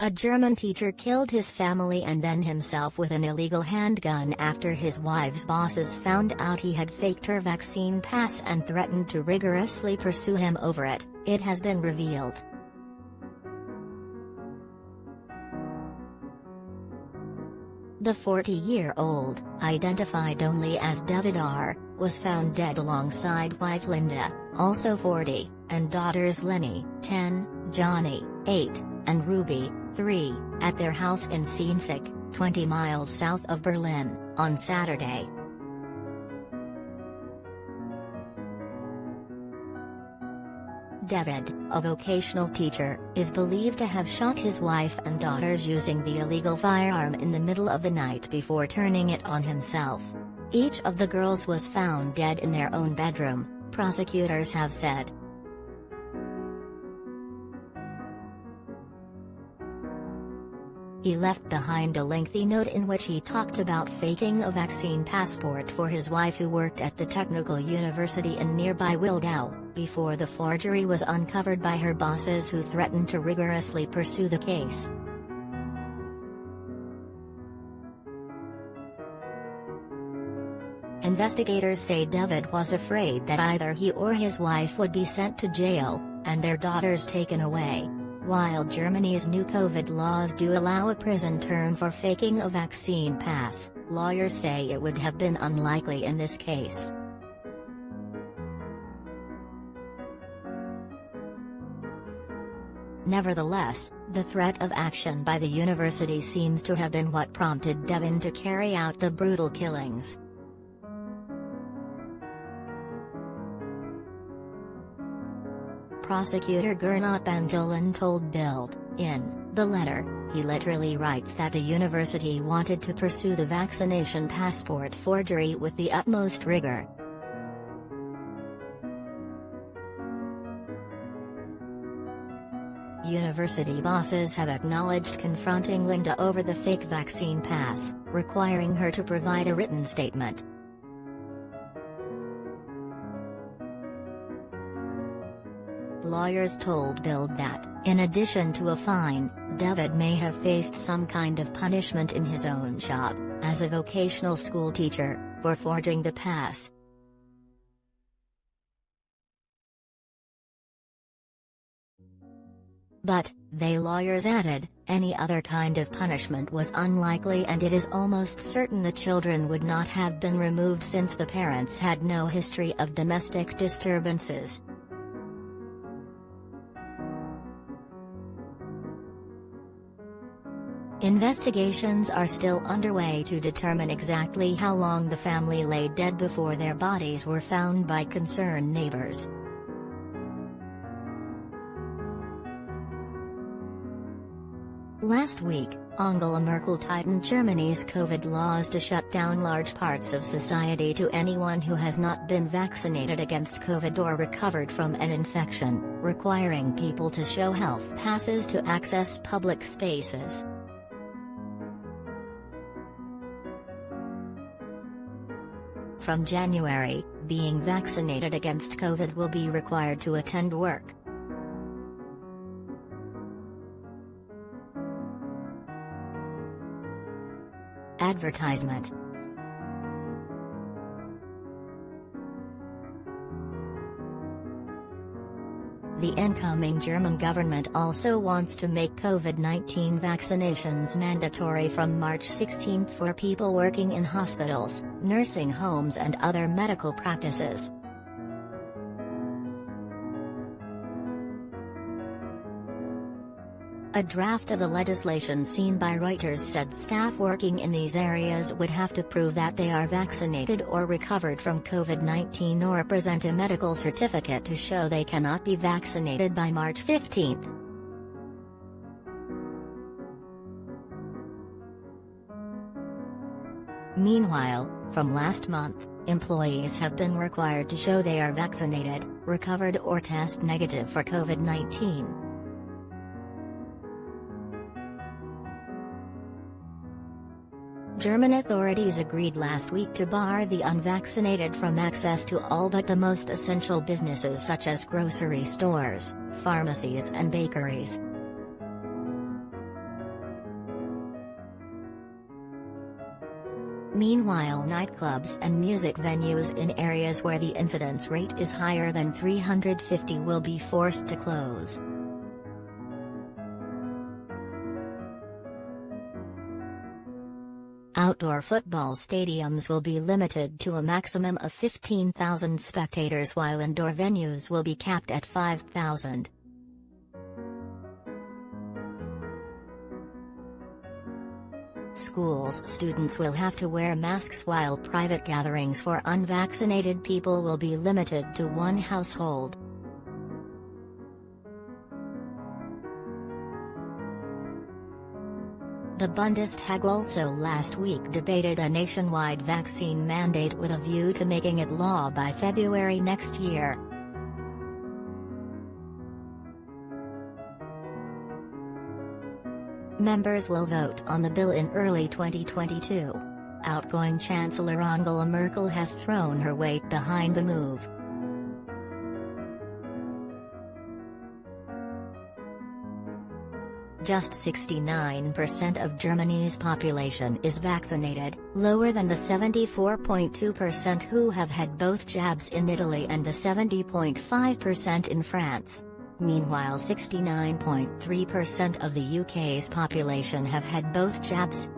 A German teacher killed his family and then himself with an illegal handgun after his wife's bosses found out he had faked her vaccine pass and threatened to rigorously pursue him over it, it has been revealed. The 40-year-old, identified only as Devid R, was found dead alongside wife Linda, also 40, and daughters Lenny, 10, Johnny, 8, and Ruby, 3, at their house in Seensick, 20 miles south of Berlin, on Saturday. Devid, a vocational teacher, is believed to have shot his wife and daughters using the illegal firearm in the middle of the night before turning it on himself. Each of the girls was found dead in their own bedroom, prosecutors have said. He left behind a lengthy note in which he talked about faking a vaccine passport for his wife who worked at the Technical University in nearby Wildau, before the forgery was uncovered by her bosses who threatened to rigorously pursue the case. Investigators say Devid was afraid that either he or his wife would be sent to jail, and their daughters taken away. While Germany's new COVID laws do allow a prison term for faking a vaccine pass, lawyers say it would have been unlikely in this case. Nevertheless, the threat of action by the university seems to have been what prompted Devid to carry out the brutal killings. Prosecutor Gernot Bandolen told Bild, in the letter, he literally writes that the university wanted to pursue the vaccination passport forgery with the utmost rigor. University bosses have acknowledged confronting Linda over the fake vaccine pass, requiring her to provide a written statement. Lawyers told Bild that, in addition to a fine, Devid may have faced some kind of punishment in his own job, as a vocational school teacher, for forging the pass. But, they lawyers added, any other kind of punishment was unlikely and it is almost certain the children would not have been removed since the parents had no history of domestic disturbances. Investigations are still underway to determine exactly how long the family lay dead before their bodies were found by concerned neighbors. Last week, Angela Merkel tightened Germany's COVID laws to shut down large parts of society to anyone who has not been vaccinated against COVID or recovered from an infection, requiring people to show health passes to access public spaces. From January, being vaccinated against COVID will be required to attend work. Advertisement. The incoming German government also wants to make COVID-19 vaccinations mandatory from March 16 for people working in hospitals, nursing homes and other medical practices. A draft of the legislation seen by Reuters said staff working in these areas would have to prove that they are vaccinated or recovered from COVID-19 or present a medical certificate to show they cannot be vaccinated by March 15. Meanwhile, from last month, employees have been required to show they are vaccinated, recovered or test negative for COVID-19. German authorities agreed last week to bar the unvaccinated from access to all but the most essential businesses such as grocery stores, pharmacies and bakeries. Meanwhile, nightclubs and music venues in areas where the incidence rate is higher than 350 will be forced to close. Outdoor football stadiums will be limited to a maximum of 15,000 spectators, while indoor venues will be capped at 5,000. Schools students will have to wear masks, while private gatherings for unvaccinated people will be limited to one household. The Bundestag also last week debated a nationwide vaccine mandate with a view to making it law by February next year. Members will vote on the bill in early 2022. Outgoing Chancellor Angela Merkel has thrown her weight behind the move. Just 69% of Germany's population is vaccinated, lower than the 74.2% who have had both jabs in Italy and the 70.5% in France. Meanwhile, 69.3% of the UK's population have had both jabs.